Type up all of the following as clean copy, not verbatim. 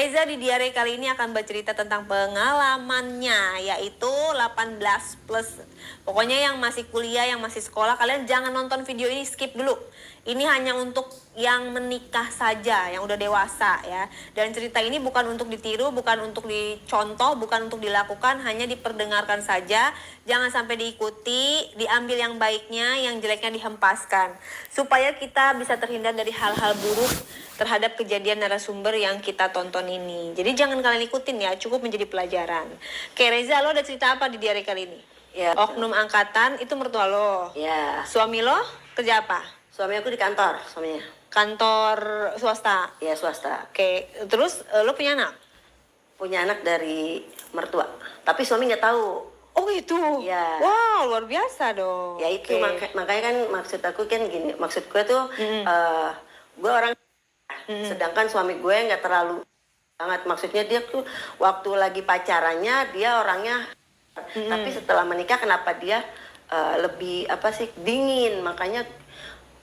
Reza di diare kali ini akan bercerita tentang pengalamannya, yaitu 18 plus. Pokoknya yang masih kuliah, yang masih sekolah, kalian jangan nonton video ini, skip dulu. Ini hanya untuk yang menikah saja, yang udah dewasa ya. Dan cerita ini bukan untuk ditiru, bukan untuk dicontoh, bukan untuk dilakukan, hanya diperdengarkan saja. Jangan sampai diikuti, diambil yang baiknya, yang jeleknya dihempaskan. Supaya kita bisa terhindar dari hal-hal buruk terhadap kejadian narasumber yang kita tonton ini. Jadi jangan kalian ikutin ya, cukup menjadi pelajaran. Oke Reza, lo ada cerita apa di diare kali ini? Ya. Oknum angkatan itu mertua lo. Ya. Suami lo kerja apa? Suami aku di kantor, suaminya. Kantor swasta. Ya, swasta. Oke, terus lo punya anak? Punya anak dari mertua. Tapi suami nggak tahu. Oh gitu? Ya. Wow, luar biasa dong. Ya itu, Oke. makanya kan maksud aku kan gini. Maksud gue tuh, gue orang, sedangkan suami gue nggak terlalu banget. Maksudnya dia tuh waktu lagi pacarannya, dia orangnya, tapi setelah menikah kenapa dia lebih apa sih, dingin. Makanya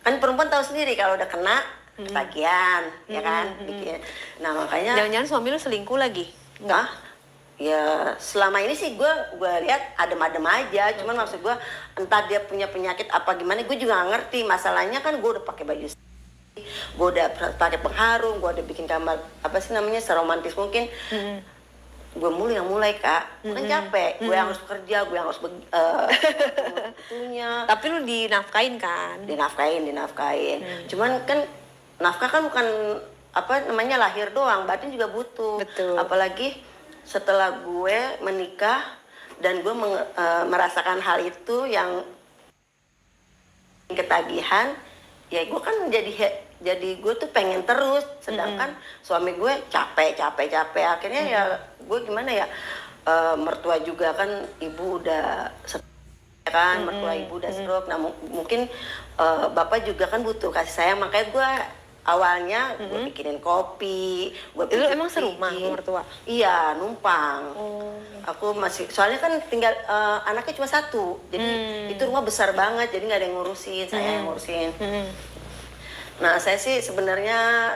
kan perempuan tahu sendiri kalau udah kena ketagihan, ya kan, bikin. Nah makanya. Jangan-jangan suami lo selingkuh lagi? Enggak. Ya selama ini sih gue lihat adem-adem aja. Cuman maksud gue entah dia punya penyakit apa gimana, gue juga nggak ngerti. Masalahnya kan gue udah pakai baju, gue udah pakai pengharum, gue udah bikin kamar apa sih namanya seromantis mungkin. Gue yang mulai kak, kan capek. Gue yang harus kerja, gue yang harus itunya. Tapi lu dinafkain kan? Dinafkain. Cuman kan nafkah kan bukan apa namanya lahir doang, batin juga butuh. Betul. Apalagi setelah gue menikah dan gue merasakan hal itu yang ketagihan, ya gue kan jadi gue tuh pengen terus, sedangkan suami gue capek. Akhirnya ya gue gimana ya, mertua juga kan ibu udah kan, mertua ibu udah stroke. Nah mungkin bapak juga kan butuh kasih sayang, makanya gue awalnya gue bikinin kopi. Lu emang serumah sama mertua? Iya, numpang. Aku masih, soalnya kan tinggal anaknya cuma satu, jadi itu rumah besar banget, jadi nggak ada yang ngurusin, saya yang ngurusin. Nah saya sih sebenarnya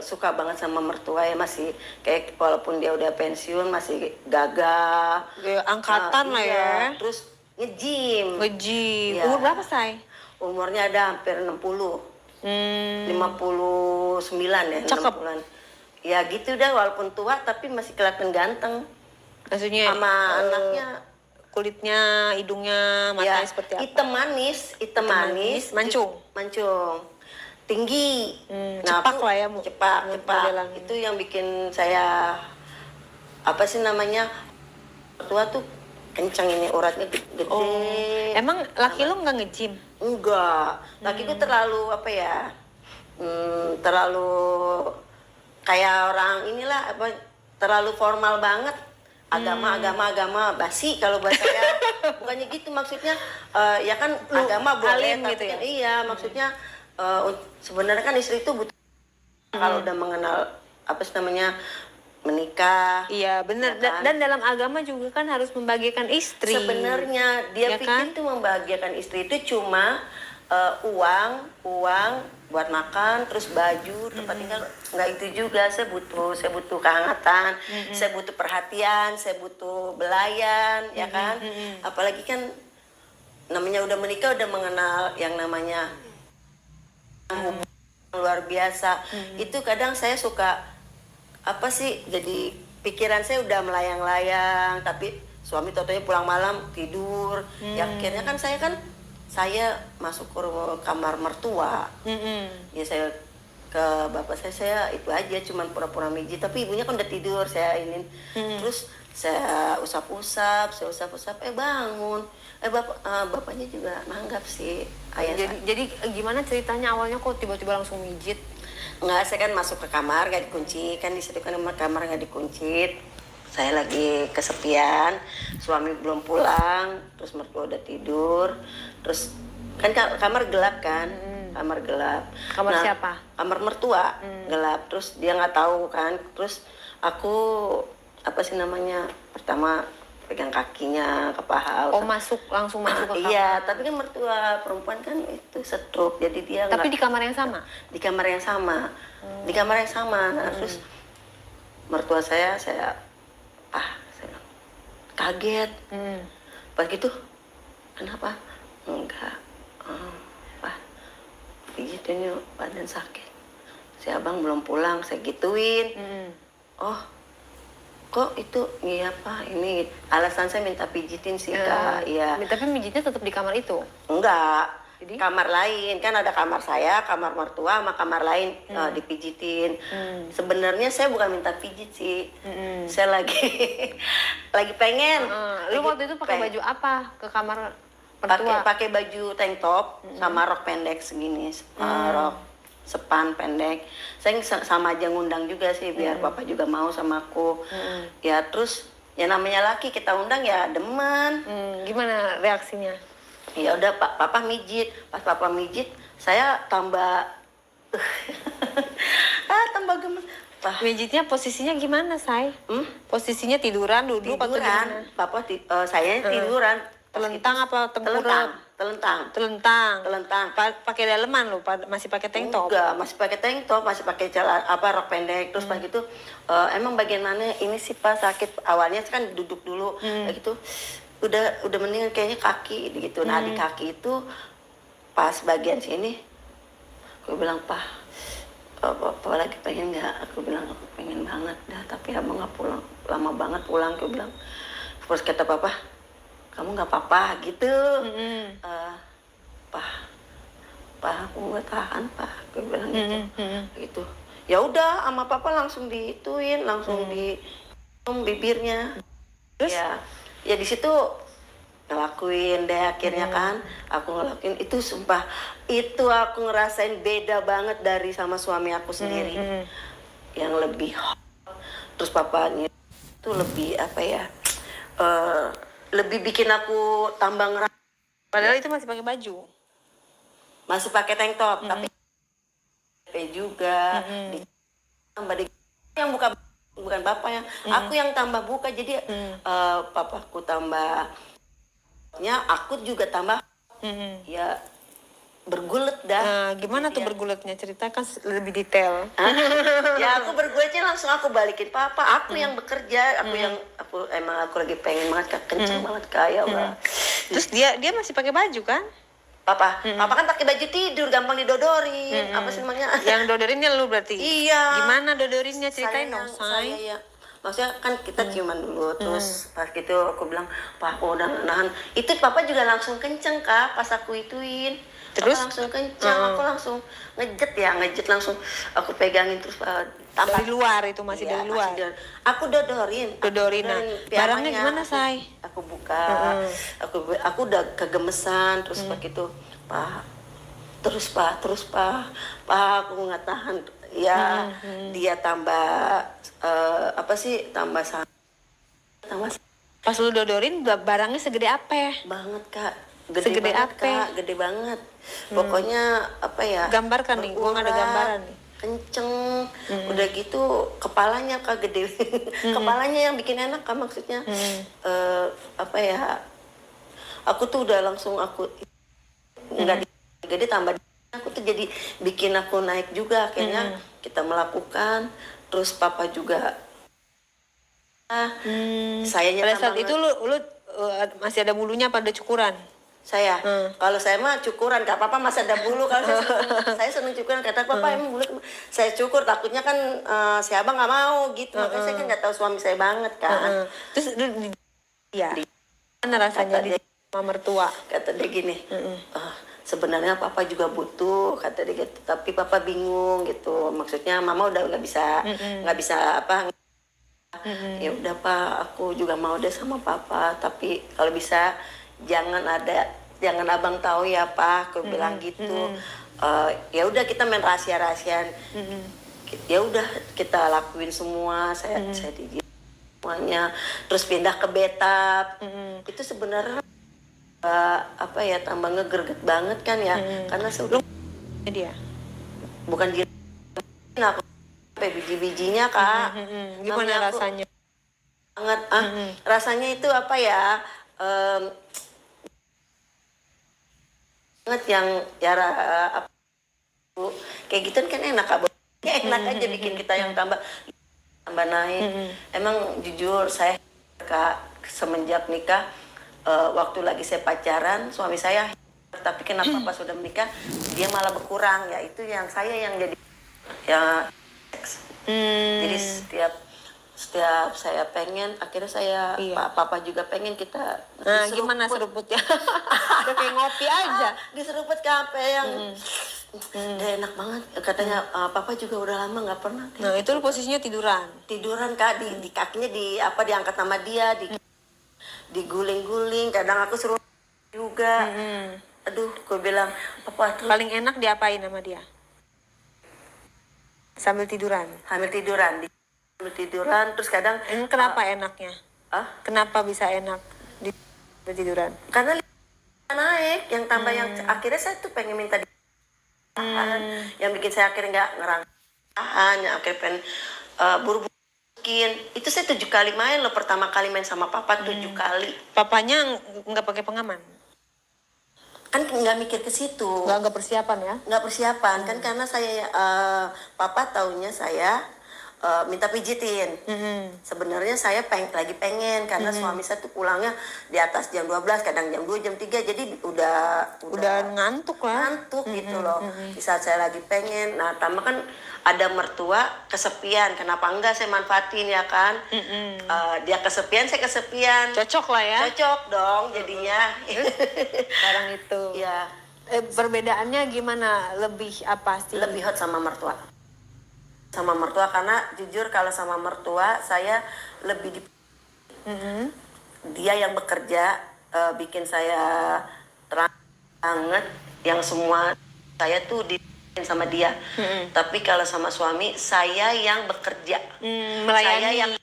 suka banget sama mertua ya, masih kayak walaupun dia udah pensiun masih gagah. Ya, angkatan lah ya. Terus nge-gym. Ya. Umur berapa say? Umurnya ada hampir 60. 59 ya. Cakep. 60-an. Ya gitu dah, walaupun tua tapi masih kelihatan ganteng. Maksudnya sama anaknya. Kulitnya, hidungnya, matanya Ya, seperti apa? hitam manis. Mancung. Tinggi. Cepak lah ya, cepak. modelannya. Itu yang bikin saya apa sih namanya, tua tuh kencang, ini uratnya gede. Emang laki lo nggak nge-gym? Enggak, laki gue terlalu apa ya, terlalu kayak orang inilah, apa, terlalu formal banget. Agama basi kalau buat saya. Bukannya gitu maksudnya, ya kan agama boleh alim gitu ya? Iya maksudnya sebenarnya kan istri itu butuh kalau udah mengenal apa sih namanya, menikah. Iya benar, ya kan? dan dalam agama juga kan harus membahagiakan istri. Sebenarnya dia ya pikir kan? tuh membahagiakan istri itu cuma uang buat makan, terus baju, tempat tinggal. Nggak itu juga. Saya butuh kehangatan, saya butuh perhatian, saya butuh belayan, ya kan. Apalagi kan namanya udah menikah, udah mengenal yang namanya hubungan luar biasa. Itu kadang saya suka apa sih, jadi pikiran saya udah melayang-layang, tapi suami totonya pulang malam tidur. Ya akhirnya kan saya masuk ke kamar mertua. Ya saya ke bapak saya itu aja cuman pura-pura mijit, tapi ibunya kan udah tidur. Saya ini terus saya usap-usap, bangun. Bapaknya juga nanggap sih ayah. Jadi gimana ceritanya awalnya kok tiba-tiba langsung mijit? Enggak, saya kan masuk ke kamar gak dikunci, kan di situ kan kamar gak dikunci. Saya lagi kesepian, suami belum pulang, terus mertua udah tidur, terus kan kamar gelap kan, kamar gelap. Kamar siapa? Kamar mertua gelap, terus dia nggak tahu kan, terus aku apa sih namanya, pertama pegang kakinya ke paha. Langsung masuk ke kamar. Iya, tapi kan mertua perempuan kan itu stroke, jadi dia tapi di kamar yang sama? Di kamar yang sama. Nah, terus mertua saya saya bilang, kaget. Pas gitu, kenapa? Enggak, Pak, pijitin yuk, badan sakit. Si abang belum pulang, saya gituin. Oh, kok itu? Iya Pak, ini alasan saya minta pijitin sih Kak. Iya. Tapi mijitnya tetap di kamar itu. Enggak, Jadi? kamar lain kan ada kamar saya, kamar mertua sama kamar lain dipijitin. Sebenarnya saya bukan minta pijit sih, saya lagi lagi pengen. Lu waktu itu pakai baju apa ke kamar Pakai mertua? pakai baju tank top sama rok pendek segini, rok sepan pendek. Saya sama aja ngundang juga sih biar Papa juga mau sama aku. Ya terus ya namanya laki kita undang ya demen. Gimana reaksinya? Ya udah Papa mijit. Pas Papa mijit saya tambah tambah gemes. Mijitnya posisinya gimana, Say? Posisinya tiduran, duduk atau Tiduran. gimana? Papa saya tiduran. Telentang apa tengkurap? Telentang. Telentang. Pakai daleman lu, masih pakai tank top. Enggak, masih pakai tank top, masih pakai rok pendek. Terus pas gitu emang bagian mana ini sih Pak sakit? Awalnya kan duduk dulu, kayak gitu. Udah mendingan kayaknya kaki gitu. Nah, di kaki itu pas bagian sini aku bilang, "Pak, Papa lagi pengen nggak?" Aku bilang, "Aku pengen banget dah, tapi abang nggak pulang, lama banget pulang." Aku bilang, terus kata Papa, "Kamu nggak apa-apa gitu." Pak, aku nggak tahan Pak, aku bilang gitu. Gitu. Ya udah, sama Papa langsung diituin, langsung di bibirnya. Terus? Ya di situ ngelakuin deh akhirnya kan, aku ngelakuin itu sumpah, itu aku ngerasain beda banget dari sama suami aku sendiri, yang lebih hot. Terus papanya itu lebih apa ya, lebih bikin aku tambah ngerasa. Padahal itu masih pakai baju. Masih pakai tank top, tapi juga tambah di yang bukan bapaknya, aku yang tambah buka, jadi papaku tambahnya, aku juga tambah, ya bergulet dah. Nah, gimana tuh berguletnya? Ceritakan lebih detail. Ya aku berguletnya langsung aku balikin Papa, aku yang bekerja, aku emang aku lagi pengen banget Kak, kenceng banget kayak Terus dia masih pakai baju kan? Papa kan pakai baju tidur, gampang didodorin. Apa sih namanya? Yang dodorinnya lu berarti? Iya. Gimana dodorinnya? Ceritain dong, saya Say. ya. Maksudnya kan kita ciuman dulu, terus pas gitu aku bilang, "Pak, aku udah nahan." Itu Papa juga langsung kenceng Kak, pas aku ituin. Terus? Papa langsung kenceng, aku langsung ngejet langsung aku pegangin terus tambah. Dari luar itu masih Iya, dari luar. Aku dodorin. Nah, barangnya gimana, Say? Aku buka, aku udah kegemesan, terus begitu, Pak, terus Pak, aku nggak tahan. Ya, dia tambah tambah Pas lu dodorin barangnya segede apa? banget Kak, Segede banget apa? Kak, gede banget. Pokoknya apa ya? Gambarkan nih, gua nggak ada gambaran nih. Kenceng, udah gitu kepalanya Kak gede, kepalanya yang bikin enak Kak, maksudnya apa ya? Aku tuh udah langsung nggak gede tambah, aku tuh jadi bikin aku naik juga akhirnya. Kita melakukan, terus Papa juga sayanya Pada saat itu lu masih ada bulunya apa ada cukuran? saya kalau saya mah cukuran Kak, Papa masih ada bulu. Kalau saya seneng cukuran, kata Papa emang bulu saya cukur, takutnya kan si abang nggak mau gitu, makanya saya kan nggak tahu suami saya banget kan. Terus ya mana rasanya di sama mertua? Kata dia gini, sebenarnya Papa juga butuh, kata dia gitu, tapi Papa bingung gitu, maksudnya Mama udah nggak bisa apa. Ya udah Pak, aku juga mau deh sama Papa, tapi kalau bisa jangan abang tahu ya Pak, aku bilang gitu. Ya udah kita main rahasia-rahasian. Ya udah kita lakuin semua, saya di semuanya, terus pindah ke Betap. Itu sebenarnya apa ya, tambah ngegerget banget kan ya, karena sebelum Dia bukan dia aku sampai biji-bijinya Kak. gimana rasanya? Banget rasanya itu apa ya, banget yang kayak gitu kan enak Kak, enak aja bikin kita yang tambah tambah naik. Emang jujur saya Kak, semenjak nikah, waktu lagi saya pacaran suami saya, tapi kenapa pas sudah menikah dia malah berkurang, ya itu yang saya yang jadi ya jadi setiap saya pengen, akhirnya saya Iya. papa juga pengen kita Nah, diseruput. gimana seruputnya? Udah kayak ngopi aja. Diseruput kape yang udah enak banget katanya. Papa juga udah lama nggak pernah Nah, itu lu posisinya tiduran. tiduran Kak, di kakinya diangkat sama dia, diguling-guling, kadang aku suruh juga. Aduh, gue bilang papa tuh Paling enak diapain sama dia? Sambil tiduran. sambil tiduran terus kadang Kenapa enaknya? ah Kenapa bisa enak di sambil tiduran? karena naik yang tambah yang akhirnya saya tuh pengen minta yang bikin saya akhirnya nggak ngerangkahan, yang akhirnya pengen buru-buru bikin. Itu saya 7 kali main loh, pertama kali main sama papa 7 kali. Papanya nggak pakai pengaman? Kan nggak mikir ke situ, Nggak persiapan ya? nggak persiapan kan, karena saya papa taunya saya minta pijitin. Sebenarnya saya lagi pengen karena suami saya tuh pulangnya di atas jam 12, kadang jam 2, jam 3, jadi Udah ngantuk lah. ngantuk gitu loh. Di saat saya lagi pengen, nah tambah kan ada mertua kesepian, kenapa enggak saya manfaatin ya kan. Dia kesepian, saya kesepian, Cocok lah ya. cocok dong jadinya. Sekarang itu. Ya Perbedaannya gimana? Lebih apa sih? lebih hot sama mertua, karena jujur kalau sama mertua saya lebih dia yang bekerja, bikin saya terang banget, yang semua saya tuh di sama dia. Tapi kalau sama suami saya yang bekerja, saya Melayani.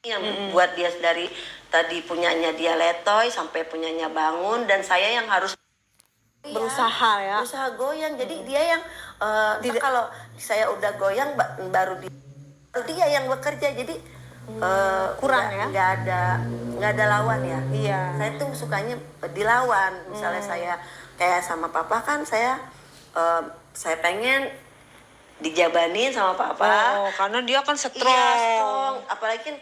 yang buat dia dari tadi punyanya dia letoy sampai punyanya bangun, dan saya yang harus Berusaha ya. berusaha goyang. Jadi dia yang kalau saya udah goyang baru dia yang bekerja, jadi Kurang ya? nggak ada lawan ya. Iya. Saya tuh sukanya dilawan. Misalnya saya kayak sama papa kan, saya pengen dijabanin sama papa. Oh, karena dia kan strong. Iya, strong. Apalagi kan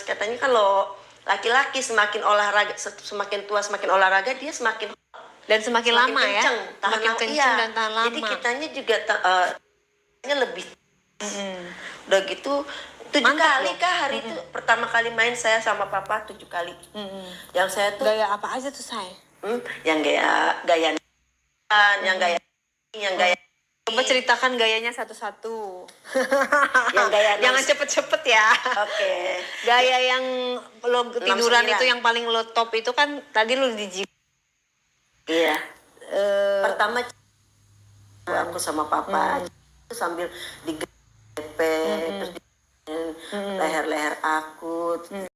katanya kalau laki-laki semakin olahraga, semakin tua semakin olahraga, dia semakin Dan semakin lama ya. kenceng, Semakin lama. kenceng dan tahan lama. Jadi kitanya juga lebih. Udah gitu 7 Mantap kali loh. Kak hari itu. Pertama kali main saya sama papa 7 kali. Yang saya tuh Gaya apa aja tuh, Say? yang gaya yang gaya Coba ceritakan gayanya satu-satu. yang gaya Jangan cepet-cepet ya. Oke. Gaya yang lo tiduran 69. itu yang paling lo top itu kan tadi lo di gym. Iya. Pertama aku sama papa sambil digepe terus leher-leher aku